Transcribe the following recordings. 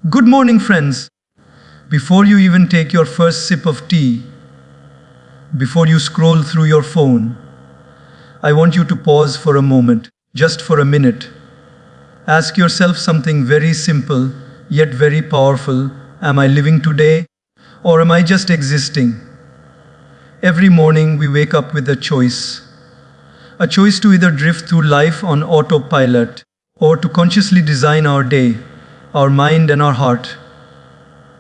Good morning, friends. Before you even take your first sip of tea, before you scroll through your phone, I want you to pause for a moment, just for a minute. Ask yourself something very simple, yet very powerful. Am I living today, or am I just existing? Every morning we wake up with a choice. A choice to either drift through life on autopilot, or to consciously design our day, our mind and our heart.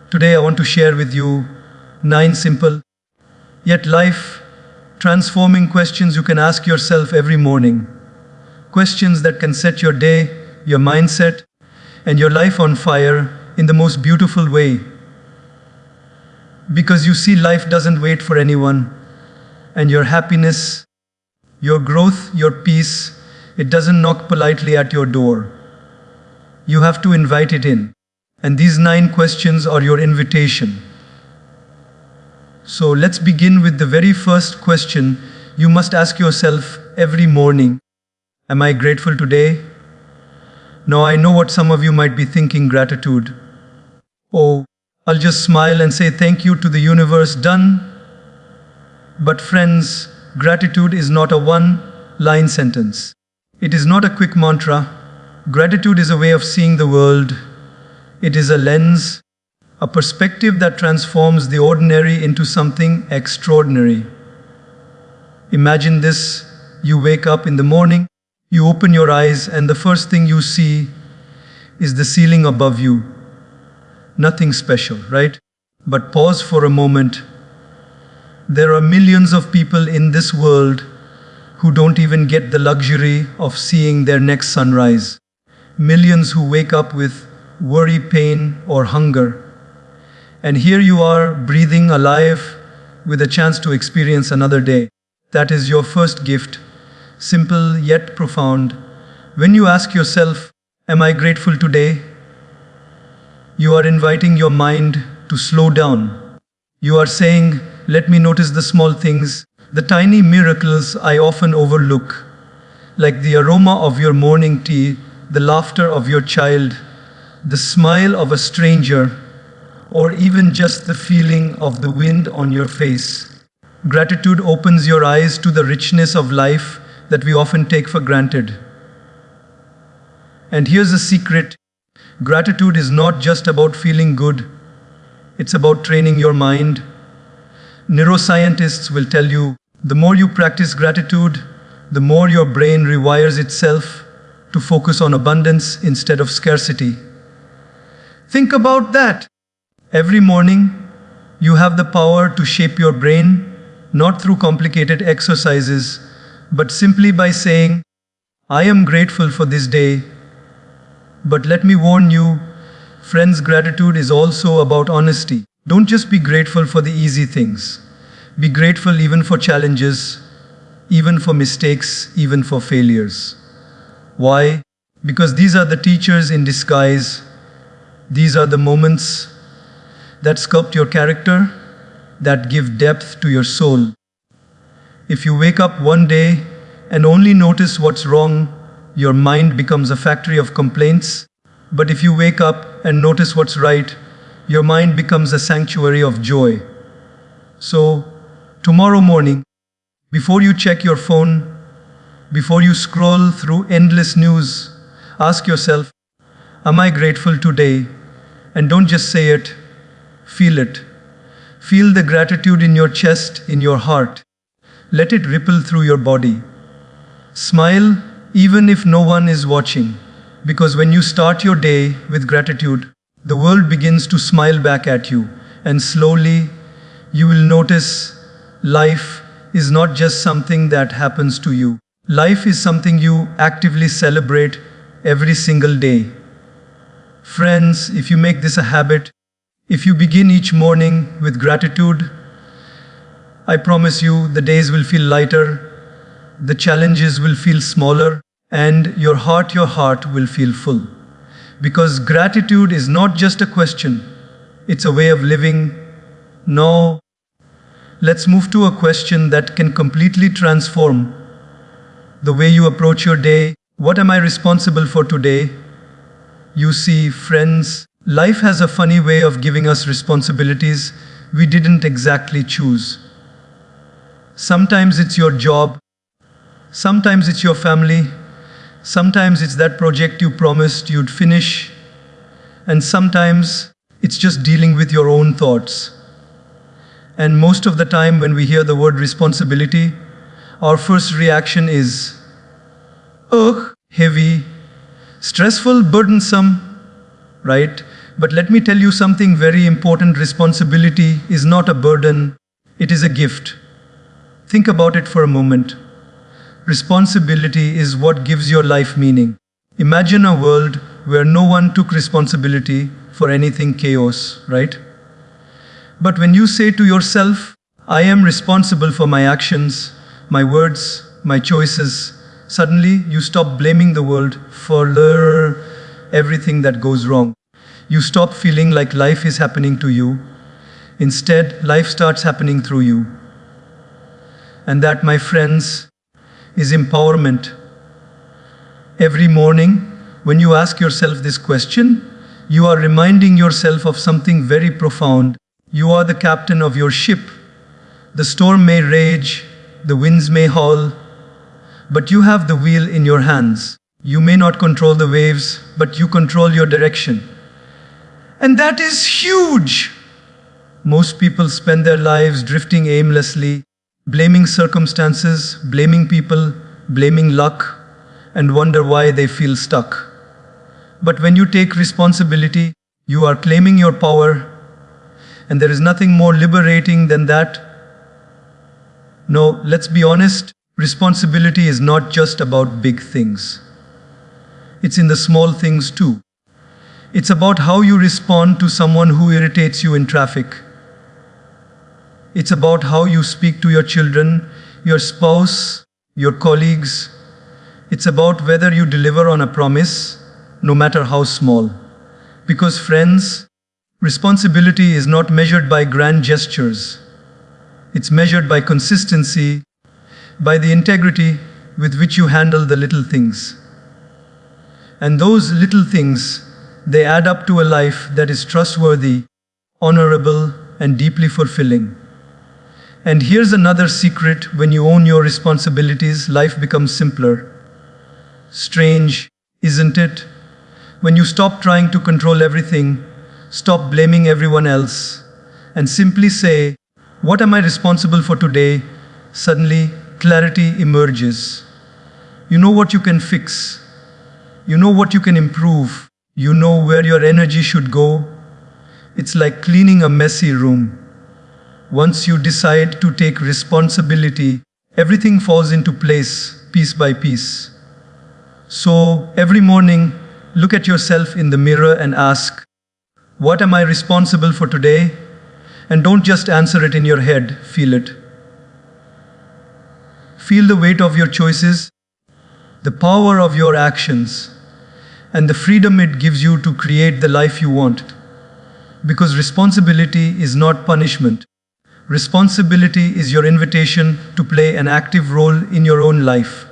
Today I want to share with you 9 simple, yet life transforming questions you can ask yourself every morning. Questions that can set your day, your mindset, and your life on fire in the most beautiful way. Because you see, life doesn't wait for anyone, and your happiness, your growth, your peace, it doesn't knock politely at your door. You have to invite it in. And these 9 questions are your invitation. So let's begin with the very first question you must ask yourself every morning. Am I grateful today? Now I know what some of you might be thinking: gratitude. Oh, I'll just smile and say thank you to the universe, done. But friends, gratitude is not a one-line sentence. It is not a quick mantra. Gratitude is a way of seeing the world. It is a lens, a perspective that transforms the ordinary into something extraordinary. Imagine this: you wake up in the morning, you open your eyes, and the first thing you see is the ceiling above you. Nothing special, right? But pause for a moment. There are millions of people in this world who don't even get the luxury of seeing their next sunrise. Millions who wake up with worry, pain, or hunger. And here you are, breathing, alive, with a chance to experience another day. That is your first gift, simple yet profound. When you ask yourself, am I grateful today? You are inviting your mind to slow down. You are saying, let me notice the small things, the tiny miracles I often overlook, like the aroma of your morning tea, the laughter of your child, the smile of a stranger, or even just the feeling of the wind on your face. Gratitude opens your eyes to the richness of life that we often take for granted. And here's a secret: gratitude is not just about feeling good, it's about training your mind. Neuroscientists will tell you, the more you practice gratitude, the more your brain rewires itself to focus on abundance instead of scarcity. Think about that. Every morning, you have the power to shape your brain, not through complicated exercises, but simply by saying, I am grateful for this day. But let me warn you, friends, gratitude is also about honesty. Don't just be grateful for the easy things. Be grateful even for challenges, even for mistakes, even for failures. Why? Because these are the teachers in disguise. These are the moments that sculpt your character, that give depth to your soul. If you wake up one day and only notice what's wrong, your mind becomes a factory of complaints. But if you wake up and notice what's right, your mind becomes a sanctuary of joy. So, tomorrow morning, before you check your phone, before you scroll through endless news, ask yourself, am I grateful today? And don't just say it, feel it. Feel the gratitude in your chest, in your heart. Let it ripple through your body. Smile even if no one is watching, because when you start your day with gratitude, the world begins to smile back at you, and slowly you will notice life is not just something that happens to you. Life is something you actively celebrate every single day. Friends, if you make this a habit, if you begin each morning with gratitude, I promise you the days will feel lighter, the challenges will feel smaller, and your heart will feel full. Because gratitude is not just a question, it's a way of living. Now, let's move to a question that can completely transform the way you approach your day. What am I responsible for today? You see, friends, Life has a funny way of giving us responsibilities we didn't exactly choose. Sometimes it's your job, sometimes it's your family, sometimes it's that project you promised you'd finish, and sometimes it's just dealing with your own thoughts. And most of the time, when we hear the word responsibility, our first reaction is, ugh, heavy, stressful, burdensome, right? But let me tell you something very important. Responsibility is not a burden, it is a gift. Think about it for a moment. Responsibility is what gives your life meaning. Imagine a world where no one took responsibility for anything, chaos, right? But when you say to yourself, I am responsible for my actions, my words, my choices, suddenly you stop blaming the world for everything that goes wrong. You stop feeling like life is happening to you. Instead, life starts happening through you. And that, my friends, is empowerment. Every morning, when you ask yourself this question, you are reminding yourself of something very profound. You are the captain of your ship. The storm may rage, the winds may howl, but you have the wheel in your hands. You may not control the waves, but you control your direction. And that is huge! Most people spend their lives drifting aimlessly, blaming circumstances, blaming people, blaming luck, and wonder why they feel stuck. But when you take responsibility, you are claiming your power, and there is nothing more liberating than that. No, let's be honest, responsibility is not just about big things. It's in the small things too. It's about how you respond to someone who irritates you in traffic. It's about how you speak to your children, your spouse, your colleagues. It's about whether you deliver on a promise, no matter how small. Because friends, responsibility is not measured by grand gestures. It's measured by consistency, by the integrity with which you handle the little things. And those little things, they add up to a life that is trustworthy, honorable, and deeply fulfilling. And here's another secret: when you own your responsibilities, life becomes simpler. Strange, isn't it? When you stop trying to control everything, stop blaming everyone else, and simply say, what am I responsible for today? Suddenly, clarity emerges. You know what you can fix. You know what you can improve. You know where your energy should go. It's like cleaning a messy room. Once you decide to take responsibility, everything falls into place, piece by piece. So, every morning, look at yourself in the mirror and ask, what am I responsible for today? And don't just answer it in your head, feel it. Feel the weight of your choices, the power of your actions, and the freedom it gives you to create the life you want. Because responsibility is not punishment. Responsibility is your invitation to play an active role in your own life.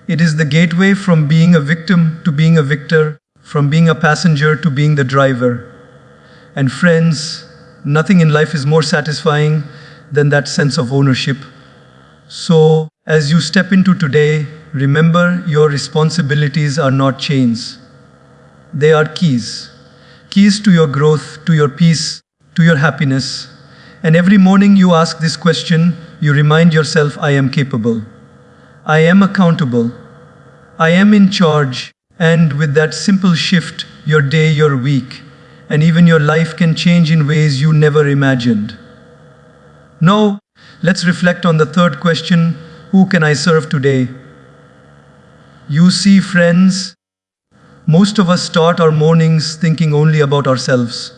It is the gateway from being a victim to being a victor, from being a passenger to being the driver. And friends, nothing in life is more satisfying than that sense of ownership. So, as you step into today, remember your responsibilities are not chains. They are keys. Keys to your growth, to your peace, to your happiness. And every morning you ask this question, you remind yourself, I am capable. I am accountable. I am in charge. And with that simple shift, your day, your week, and even your life can change in ways you never imagined. Now, let's reflect on the third question, who can I serve today? You see, friends, most of us start our mornings thinking only about ourselves.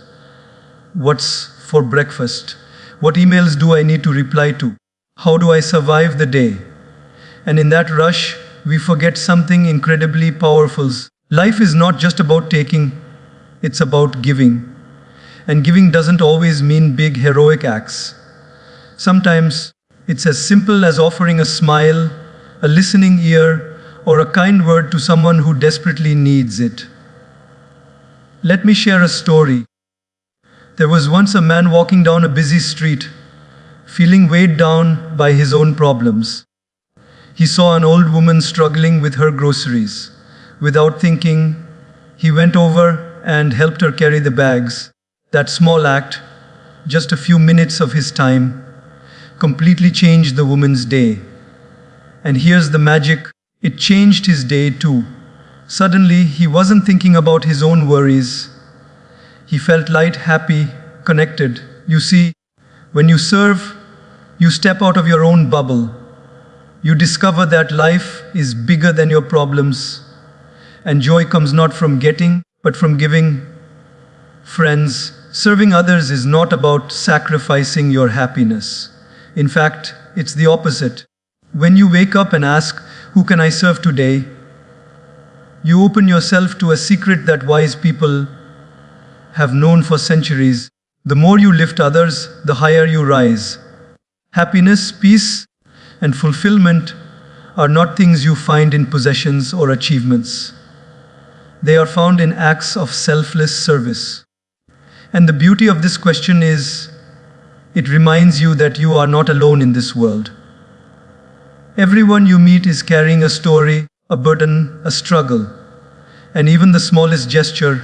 What's for breakfast? What emails do I need to reply to? How do I survive the day? And in that rush, we forget something incredibly powerful. Life is not just about taking, it's about giving. And giving doesn't always mean big heroic acts. Sometimes it's as simple as offering a smile, a listening ear, or a kind word to someone who desperately needs it. Let me share a story. There was once a man walking down a busy street, feeling weighed down by his own problems. He saw an old woman struggling with her groceries. Without thinking, he went over and helped her carry the bags. That small act, just a few minutes of his time, completely changed the woman's day. And here's the magic, it changed his day too. Suddenly, he wasn't thinking about his own worries. He felt light, happy, connected. You see, when you serve, you step out of your own bubble. You discover that life is bigger than your problems. And joy comes not from getting, but from giving. Friends, serving others is not about sacrificing your happiness. In fact, it's the opposite. When you wake up and ask, "Who can I serve today?" you open yourself to a secret that wise people have known for centuries. The more you lift others, the higher you rise. Happiness, peace, and fulfillment are not things you find in possessions or achievements. They are found in acts of selfless service. And the beauty of this question is, it reminds you that you are not alone in this world. Everyone you meet is carrying a story, a burden, a struggle. And even the smallest gesture,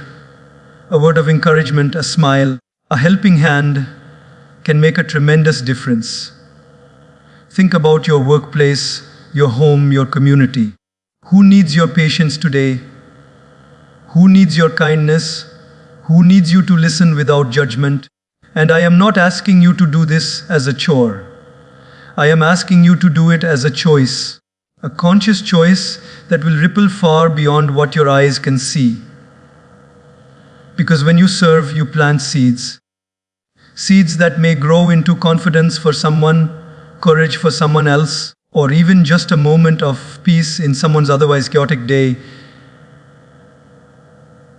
a word of encouragement, a smile, a helping hand, can make a tremendous difference. Think about your workplace, your home, your community. Who needs your patience today? Who needs your kindness? Who needs you to listen without judgment? And I am not asking you to do this as a chore. I am asking you to do it as a choice, a conscious choice that will ripple far beyond what your eyes can see. Because when you serve, you plant seeds. Seeds that may grow into confidence for someone, courage for someone else, or even just a moment of peace in someone's otherwise chaotic day.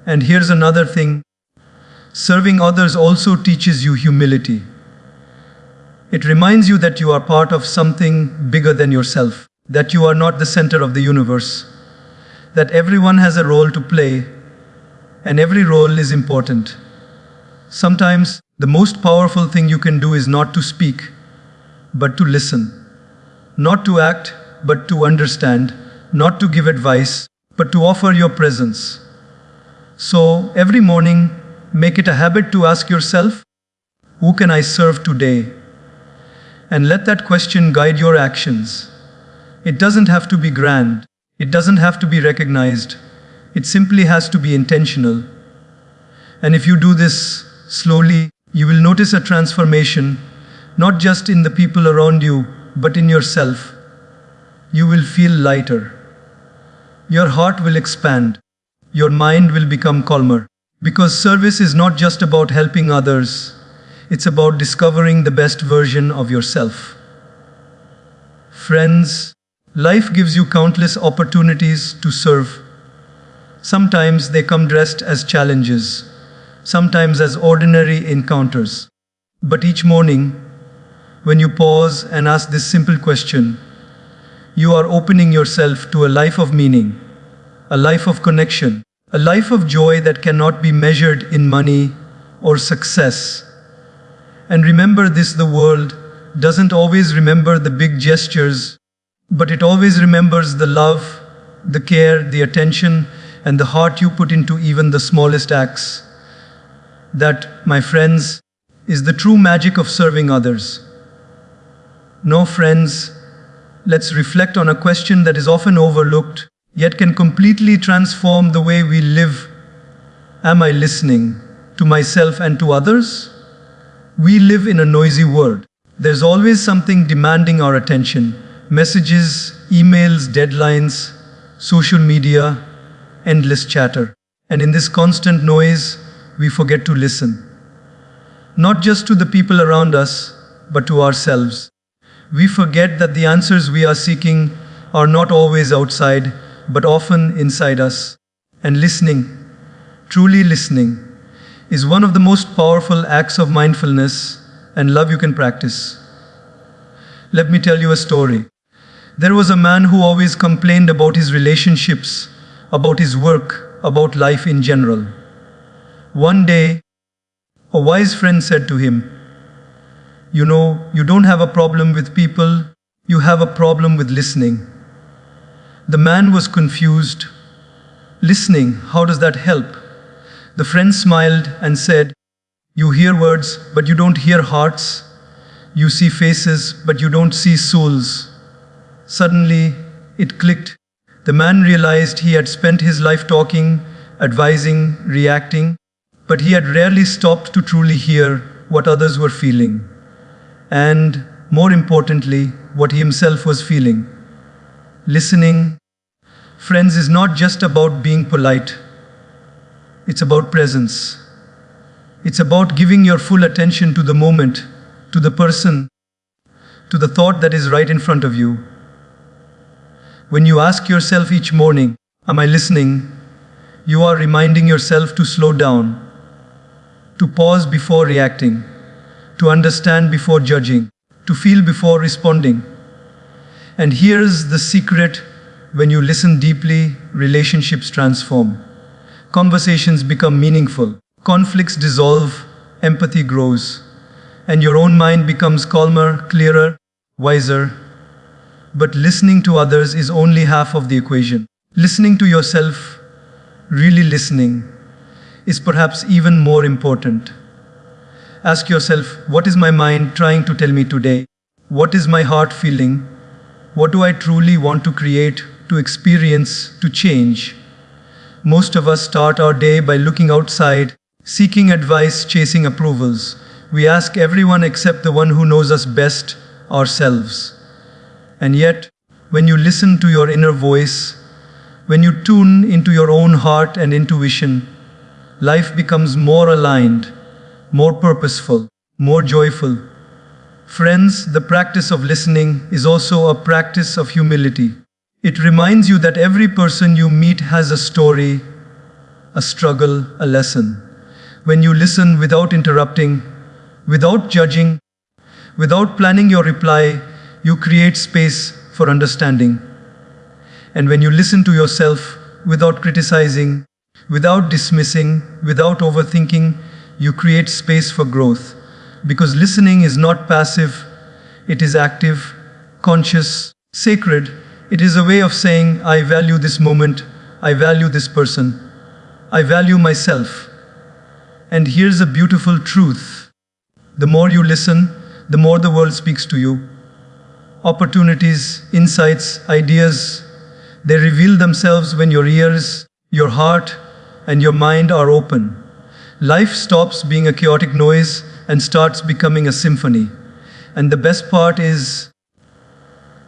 And here's another thing. Serving others also teaches you humility. It reminds you that you are part of something bigger than yourself, that you are not the center of the universe, that everyone has a role to play, and every role is important. Sometimes, the most powerful thing you can do is not to speak, but to listen. Not to act, but to understand. Not to give advice, but to offer your presence. So, every morning, make it a habit to ask yourself, who can I serve today? And let that question guide your actions. It doesn't have to be grand. It doesn't have to be recognized. It simply has to be intentional. And if you do this slowly, you will notice a transformation, not just in the people around you, but in yourself. You will feel lighter. Your heart will expand. Your mind will become calmer. Because service is not just about helping others, it's about discovering the best version of yourself. Friends, life gives you countless opportunities to serve. Sometimes they come dressed as challenges, sometimes as ordinary encounters. But each morning, when you pause and ask this simple question, you are opening yourself to a life of meaning, a life of connection, a life of joy that cannot be measured in money or success. And remember this, the world doesn't always remember the big gestures, but it always remembers the love, the care, the attention, and the heart you put into even the smallest acts. That, my friends, is the true magic of serving others. No, friends, let's reflect on a question that is often overlooked, yet can completely transform the way we live. Am I listening to myself and to others? We live in a noisy world. There's always something demanding our attention. Messages, emails, deadlines, social media, endless chatter. And in this constant noise, we forget to listen. Not just to the people around us, but to ourselves. We forget that the answers we are seeking are not always outside, but often inside us. And listening, truly listening, is one of the most powerful acts of mindfulness and love you can practice. Let me tell you a story. There was a man who always complained about his relationships, about his work, about life in general. One day, a wise friend said to him, "You know, you don't have a problem with people, you have a problem with listening." The man was confused. "Listening, how does that help?" The friend smiled and said, "You hear words, but you don't hear hearts. You see faces, but you don't see souls." Suddenly, it clicked. The man realized he had spent his life talking, advising, reacting, but he had rarely stopped to truly hear what others were feeling. And, more importantly, what he himself was feeling. Listening, friends, is not just about being polite. It's about presence. It's about giving your full attention to the moment, to the person, to the thought that is right in front of you. When you ask yourself each morning, "Am I listening?" you are reminding yourself to slow down, to pause before reacting, to understand before judging, to feel before responding. And here's the secret: when you listen deeply, relationships transform. Conversations become meaningful, conflicts dissolve, empathy grows, and your own mind becomes calmer, clearer, wiser. But listening to others is only half of the equation. Listening to yourself, really listening, is perhaps even more important. Ask yourself, what is my mind trying to tell me today? What is my heart feeling? What do I truly want to create, to experience, to change? Most of us start our day by looking outside, seeking advice, chasing approvals. We ask everyone except the one who knows us best, ourselves. And yet, when you listen to your inner voice, when you tune into your own heart and intuition, life becomes more aligned, more purposeful, more joyful. Friends, the practice of listening is also a practice of humility. It reminds you that every person you meet has a story, a struggle, a lesson. When you listen without interrupting, without judging, without planning your reply, you create space for understanding. And when you listen to yourself without criticizing, without dismissing, without overthinking, you create space for growth. Because listening is not passive, it is active, conscious, sacred. It is a way of saying, "I value this moment, I value this person, I value myself." And here's a beautiful truth: the more you listen, the more the world speaks to you. Opportunities, insights, ideas, they reveal themselves when your ears, your heart, and your mind are open. Life stops being a chaotic noise and starts becoming a symphony. And the best part is,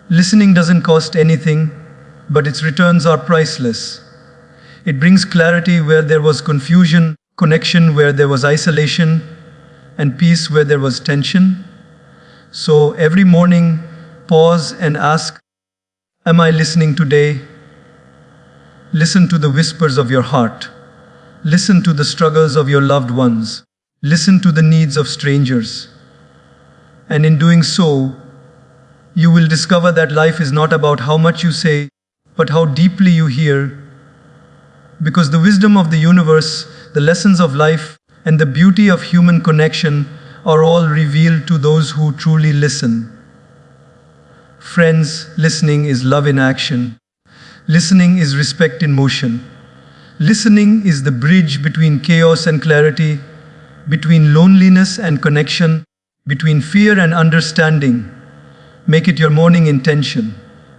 listening doesn't cost anything, but its returns are priceless. It brings clarity where there was confusion, connection where there was isolation, and peace where there was tension. So every morning, pause and ask, "Am I listening today?" Listen to the whispers of your heart. Listen to the struggles of your loved ones. Listen to the needs of strangers. And in doing so, you will discover that life is not about how much you say, but how deeply you hear. Because the wisdom of the universe, the lessons of life, and the beauty of human connection are all revealed to those who truly listen. Friends, listening is love in action. Listening is respect in motion. Listening is the bridge between chaos and clarity, between loneliness and connection, between fear and understanding. Make it your morning intention.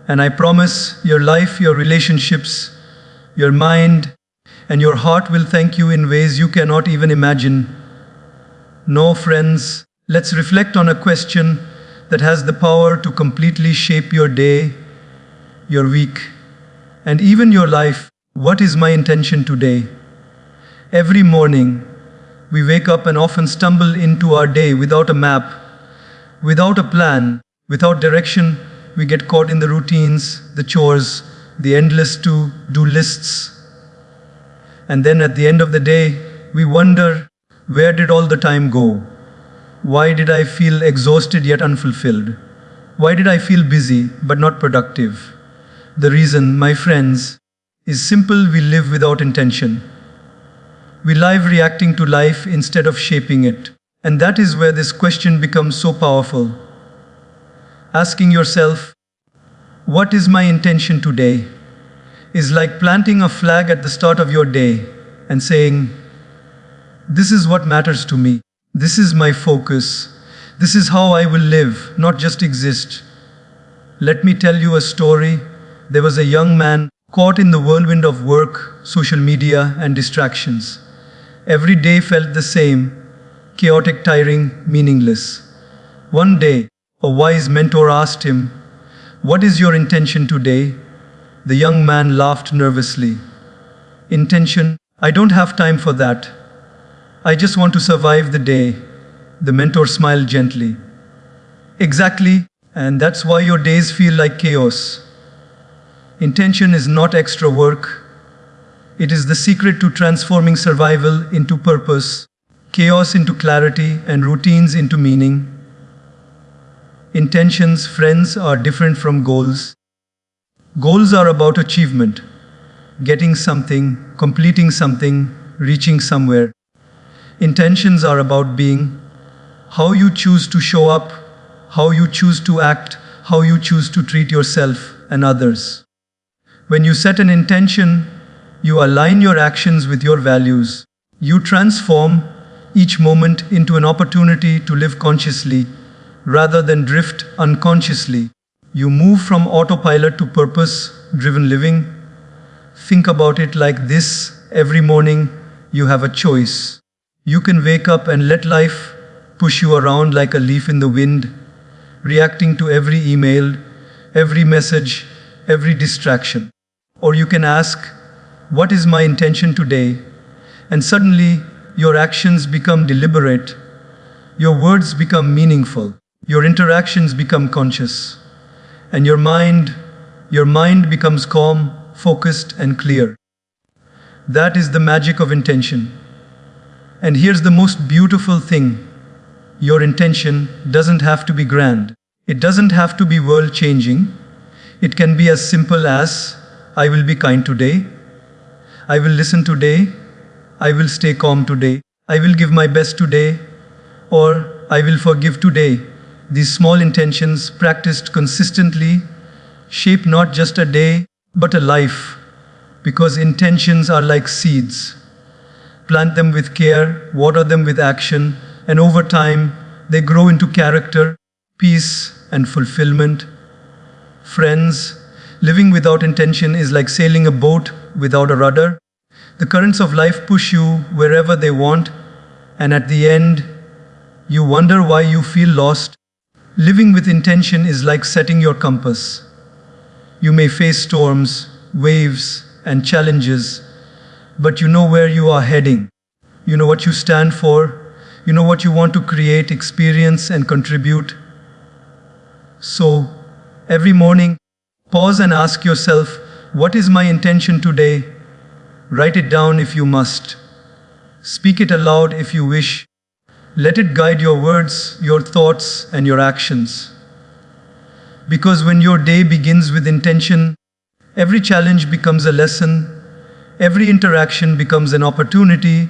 And I promise your life, your relationships, your mind, and your heart will thank you in ways you cannot even imagine. No, friends, let's reflect on a question that has the power to completely shape your day, your week, and even your life. What is my intention today? Every morning, we wake up and often stumble into our day without a map, without a plan, without direction. We get caught in the routines, the chores, the endless to-do lists. And then at the end of the day, we wonder, where did all the time go? Why did I feel exhausted yet unfulfilled? Why did I feel busy but not productive? The reason, my friends, is simple: we live without intention. We live reacting to life instead of shaping it. And that is where this question becomes so powerful. Asking yourself, what is my intention today? Is like planting a flag at the start of your day and saying, this is what matters to me. This is my focus. This is how I will live, not just exist. Let me tell you a story. There was a young man caught in the whirlwind of work, social media, and distractions. Every day felt the same, chaotic, tiring, meaningless. One day, a wise mentor asked him, what is your intention today? The young man laughed nervously. Intention? I don't have time for that. I just want to survive the day. The mentor smiled gently. Exactly, and that's why your days feel like chaos. Intention is not extra work. It is the secret to transforming survival into purpose, chaos into clarity, and routines into meaning. Intentions, friends, are different from goals. Goals are about achievement, getting something, completing something, reaching somewhere. Intentions are about being, how you choose to show up, how you choose to act, how you choose to treat yourself and others. When you set an intention, you align your actions with your values. You transform each moment into an opportunity to live consciously rather than drift unconsciously. You move from autopilot to purpose-driven living. Think about it like this: every morning you have a choice. You can wake up and let life push you around like a leaf in the wind, reacting to every email, every message, every distraction. Or you can ask, what is my intention today? And suddenly, your actions become deliberate, your words become meaningful, your interactions become conscious, and your mind becomes calm, focused, and clear. That is the magic of intention. And here's the most beautiful thing. Your intention doesn't have to be grand. It doesn't have to be world-changing. It can be as simple as, I will be kind today, I will listen today, I will stay calm today, I will give my best today, or I will forgive today. These small intentions, practiced consistently, shape not just a day, but a life. Because intentions are like seeds. Plant them with care, water them with action, and over time, they grow into character, peace, and fulfillment. Friends, living without intention is like sailing a boat without a rudder. The currents of life push you wherever they want, and at the end, you wonder why you feel lost. Living with intention is like setting your compass. You may face storms, waves, and challenges, but you know where you are heading. You know what you stand for. You know what you want to create, experience, and contribute. So, every morning, pause and ask yourself, what is my intention today? Write it down if you must. Speak it aloud if you wish. Let it guide your words, your thoughts, and your actions. Because when your day begins with intention, every challenge becomes a lesson, every interaction becomes an opportunity,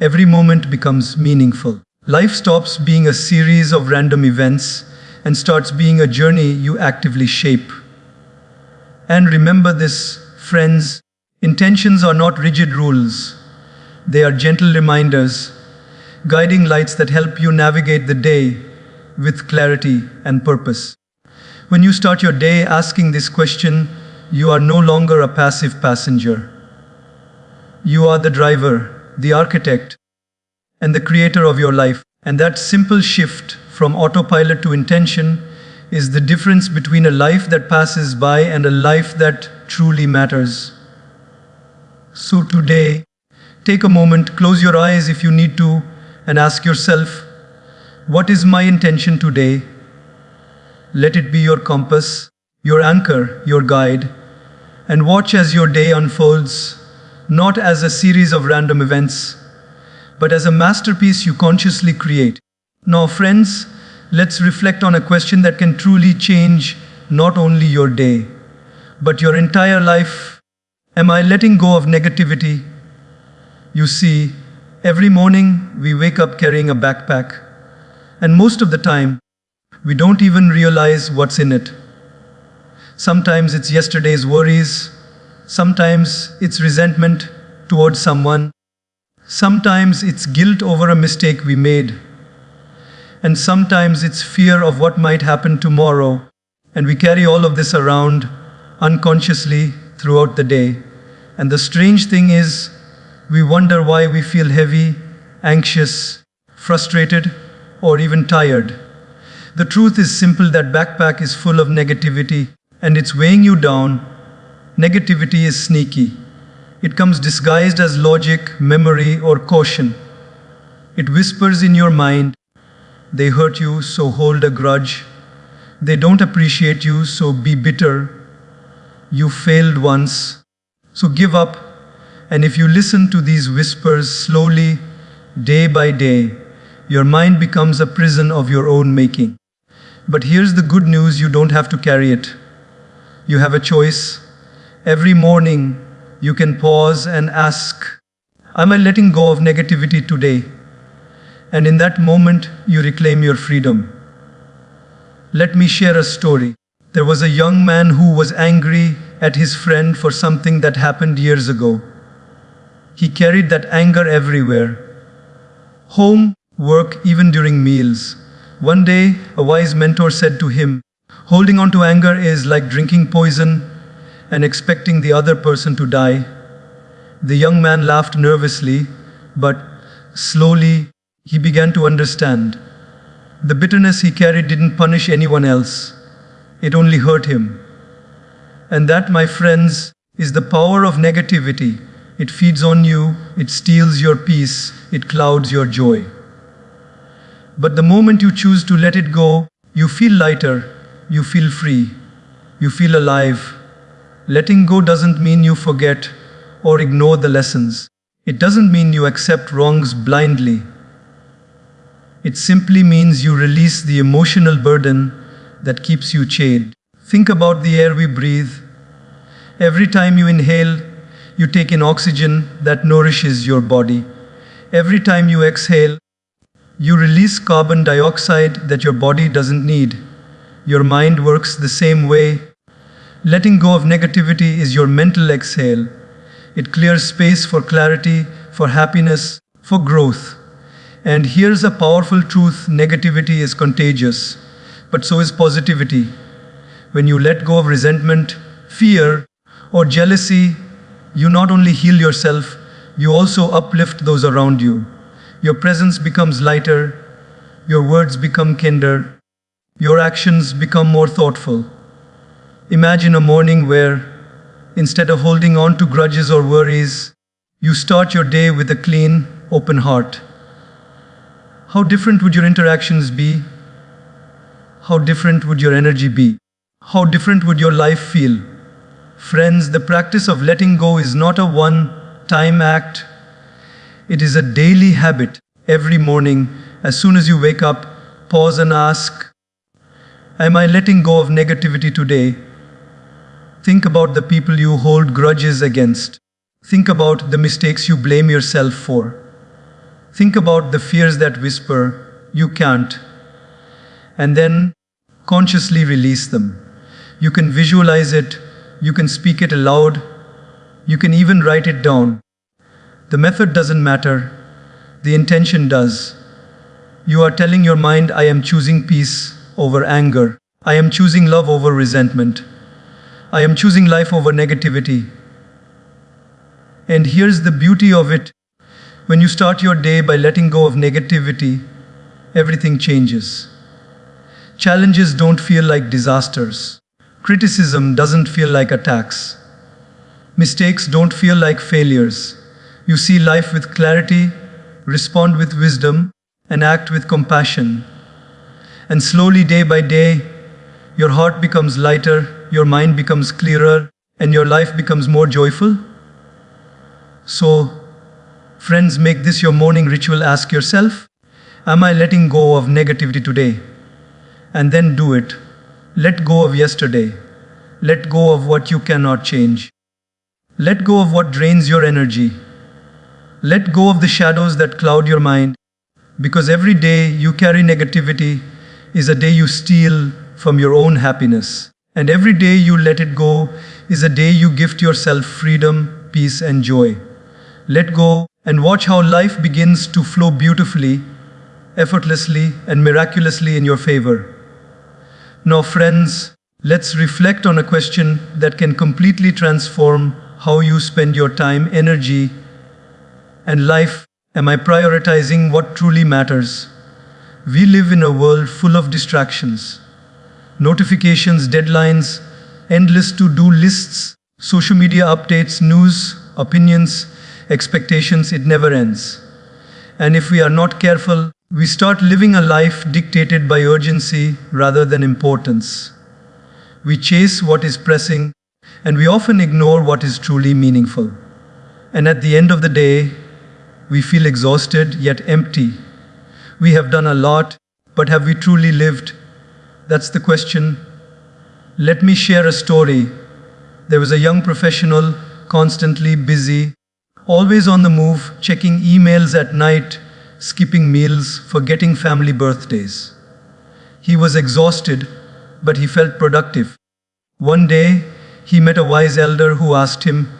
every moment becomes meaningful. Life stops being a series of random events and starts being a journey you actively shape. And remember this, friends, intentions are not rigid rules. They are gentle reminders, guiding lights that help you navigate the day with clarity and purpose. When you start your day asking this question, you are no longer a passive passenger. You are the driver, the architect, and the creator of your life. And that simple shift from autopilot to intention is the difference between a life that passes by and a life that truly matters. So today, take a moment, close your eyes if you need to, and ask yourself, what is my intention today? Let it be your compass, your anchor, your guide, and watch as your day unfolds, not as a series of random events, but as a masterpiece you consciously create. Now, friends, let's reflect on a question that can truly change not only your day, but your entire life. Am I letting go of negativity? You see, every morning we wake up carrying a backpack, and most of the time, we don't even realize what's in it. Sometimes it's yesterday's worries, sometimes it's resentment towards someone, sometimes it's guilt over a mistake we made, and sometimes it's fear of what might happen tomorrow, and we carry all of this around unconsciously throughout the day. And the strange thing is, we wonder why we feel heavy, anxious, frustrated, or even tired. The truth is simple: that backpack is full of negativity, and it's weighing you down. Negativity is sneaky. It comes disguised as logic, memory, or caution. It whispers in your mind, they hurt you, so hold a grudge. They don't appreciate you, so be bitter. You failed once, so give up. And if you listen to these whispers slowly, day by day, your mind becomes a prison of your own making. But here's the good news: you don't have to carry it. You have a choice. Every morning, you can pause and ask, am I letting go of negativity today? And in that moment, you reclaim your freedom. Let me share a story. There was a young man who was angry at his friend for something that happened years ago. He carried that anger everywhere. Home, work, even during meals. One day, a wise mentor said to him, holding on to anger is like drinking poison and expecting the other person to die. The young man laughed nervously, but slowly he began to understand. The bitterness he carried didn't punish anyone else. It only hurt him. And that, my friends, is the power of negativity. It feeds on you, it steals your peace, it clouds your joy. But the moment you choose to let it go, you feel lighter, you feel free, you feel alive. Letting go doesn't mean you forget or ignore the lessons. It doesn't mean you accept wrongs blindly. It simply means you release the emotional burden that keeps you chained. Think about the air we breathe. Every time you inhale, you take in oxygen that nourishes your body. Every time you exhale, you release carbon dioxide that your body doesn't need. Your mind works the same way. Letting go of negativity is your mental exhale. It clears space for clarity, for happiness, for growth. And here's a powerful truth: negativity is contagious, but so is positivity. When you let go of resentment, fear, or jealousy, you not only heal yourself, you also uplift those around you. Your presence becomes lighter, your words become kinder, your actions become more thoughtful. Imagine a morning where, instead of holding on to grudges or worries, you start your day with a clean, open heart. How different would your interactions be? How different would your energy be? How different would your life feel? Friends, the practice of letting go is not a one-time act. It is a daily habit. Every morning, as soon as you wake up, pause and ask, am I letting go of negativity today? Think about the people you hold grudges against. Think about the mistakes you blame yourself for. Think about the fears that whisper, you can't. And then consciously release them. You can visualize it, you can speak it aloud, you can even write it down. The method doesn't matter, the intention does. You are telling your mind, I am choosing peace over anger. I am choosing love over resentment. I am choosing life over negativity. And here's the beauty of it. When you start your day by letting go of negativity, everything changes. Challenges don't feel like disasters. Criticism doesn't feel like attacks. Mistakes don't feel like failures. You see life with clarity, respond with wisdom, and act with compassion. And slowly, day by day, your heart becomes lighter, your mind becomes clearer, and your life becomes more joyful. So, friends, make this your morning ritual. Ask yourself, am I letting go of negativity today? And then do it. Let go of yesterday. Let go of what you cannot change. Let go of what drains your energy. Let go of the shadows that cloud your mind, because every day you carry negativity is a day you steal from your own happiness. And every day you let it go is a day you gift yourself freedom, peace, and joy. Let go and watch how life begins to flow beautifully, effortlessly, and miraculously in your favor. Now, friends, let's reflect on a question that can completely transform how you spend your time, energy, and life. Am I prioritizing what truly matters? We live in a world full of distractions. Notifications, deadlines, endless to-do lists, social media updates, news, opinions, expectations, it never ends. And if we are not careful, we start living a life dictated by urgency rather than importance. We chase what is pressing, and we often ignore what is truly meaningful. And at the end of the day, we feel exhausted yet empty. We have done a lot, but have we truly lived? That's the question. Let me share a story. There was a young professional, constantly busy, always on the move, checking emails at night, skipping meals, forgetting family birthdays. He was exhausted, but he felt productive. One day, he met a wise elder who asked him,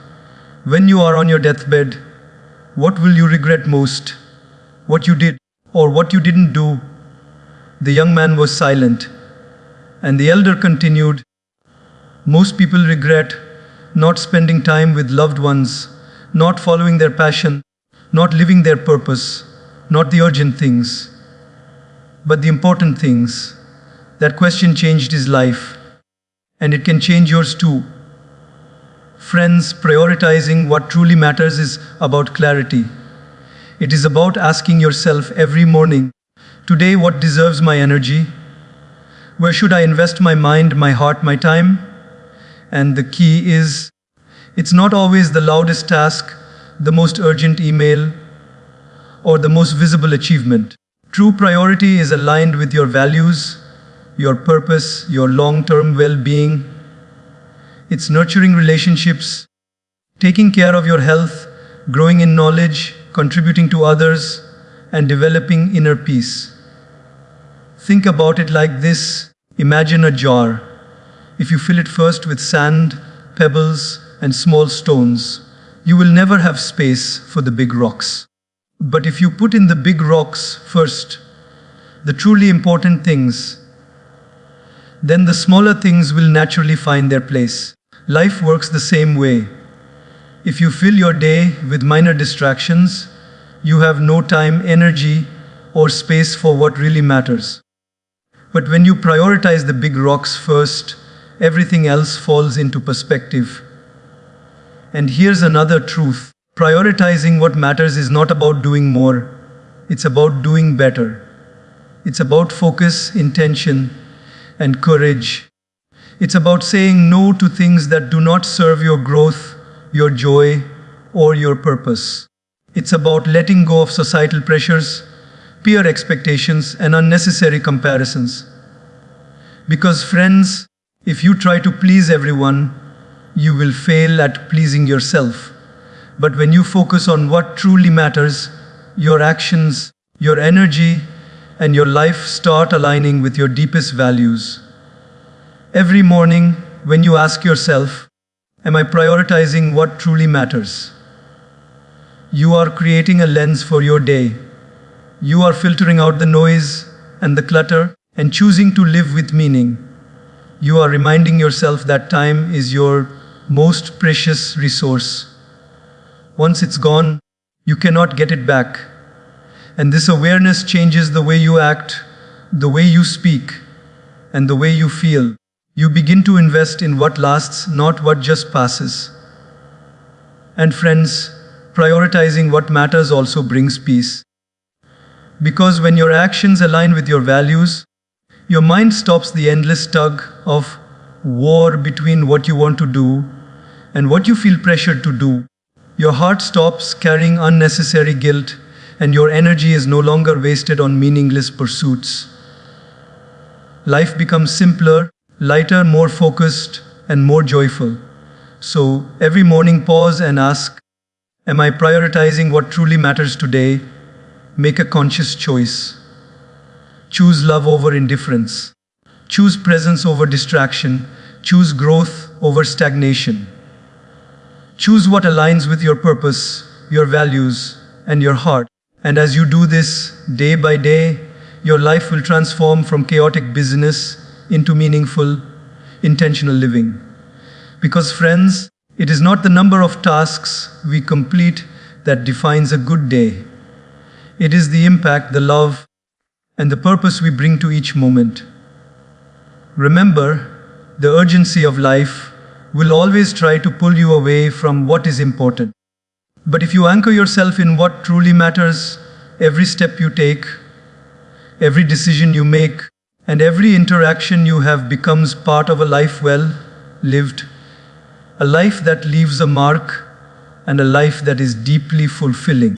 "When you are on your deathbed, what will you regret most? What you did or what you didn't do?" The young man was silent, and the elder continued, "Most people regret not spending time with loved ones, not following their passion, not living their purpose, not the urgent things, but the important things." That question changed his life, and it can change yours too. Friends, prioritizing what truly matters is about clarity. It is about asking yourself every morning, today what deserves my energy? Where should I invest my mind, my heart, my time? And the key is, it's not always the loudest task, the most urgent email, or the most visible achievement. True priority is aligned with your values, your purpose, your long-term well-being. It's nurturing relationships, taking care of your health, growing in knowledge, contributing to others, and developing inner peace. Think about it like this. Imagine a jar. If you fill it first with sand, pebbles, and small stones, you will never have space for the big rocks. But if you put in the big rocks first, the truly important things, then the smaller things will naturally find their place. Life works the same way. If you fill your day with minor distractions, you have no time, energy, or space for what really matters. But when you prioritize the big rocks first, everything else falls into perspective. And here's another truth. Prioritizing what matters is not about doing more. It's about doing better. It's about focus, intention, and courage. It's about saying no to things that do not serve your growth, your joy, or your purpose. It's about letting go of societal pressures, peer expectations, and unnecessary comparisons. Because friends, if you try to please everyone, you will fail at pleasing yourself. But when you focus on what truly matters, your actions, your energy, and your life start aligning with your deepest values. Every morning, when you ask yourself, am I prioritizing what truly matters? You are creating a lens for your day. You are filtering out the noise and the clutter and choosing to live with meaning. You are reminding yourself that time is your most precious resource. Once it's gone, you cannot get it back. And this awareness changes the way you act, the way you speak, and the way you feel. You begin to invest in what lasts, not what just passes. And friends, prioritizing what matters also brings peace. Because when your actions align with your values, your mind stops the endless tug of war between what you want to do and what you feel pressured to do. Your heart stops carrying unnecessary guilt, and your energy is no longer wasted on meaningless pursuits. Life becomes simpler, lighter, more focused, and more joyful. So every morning pause and ask, Am I prioritizing what truly matters today? Make a conscious choice. Choose love over indifference. Choose presence over distraction. Choose growth over stagnation. Choose what aligns with your purpose, your values, and your heart. And as you do this, day by day, your life will transform from chaotic busyness into meaningful, intentional living. Because, friends, it is not the number of tasks we complete that defines a good day. It is the impact, the love, and the purpose we bring to each moment. Remember, the urgency of life will always try to pull you away from what is important. But if you anchor yourself in what truly matters, every step you take, every decision you make, and every interaction you have becomes part of a life well lived, a life that leaves a mark, and a life that is deeply fulfilling.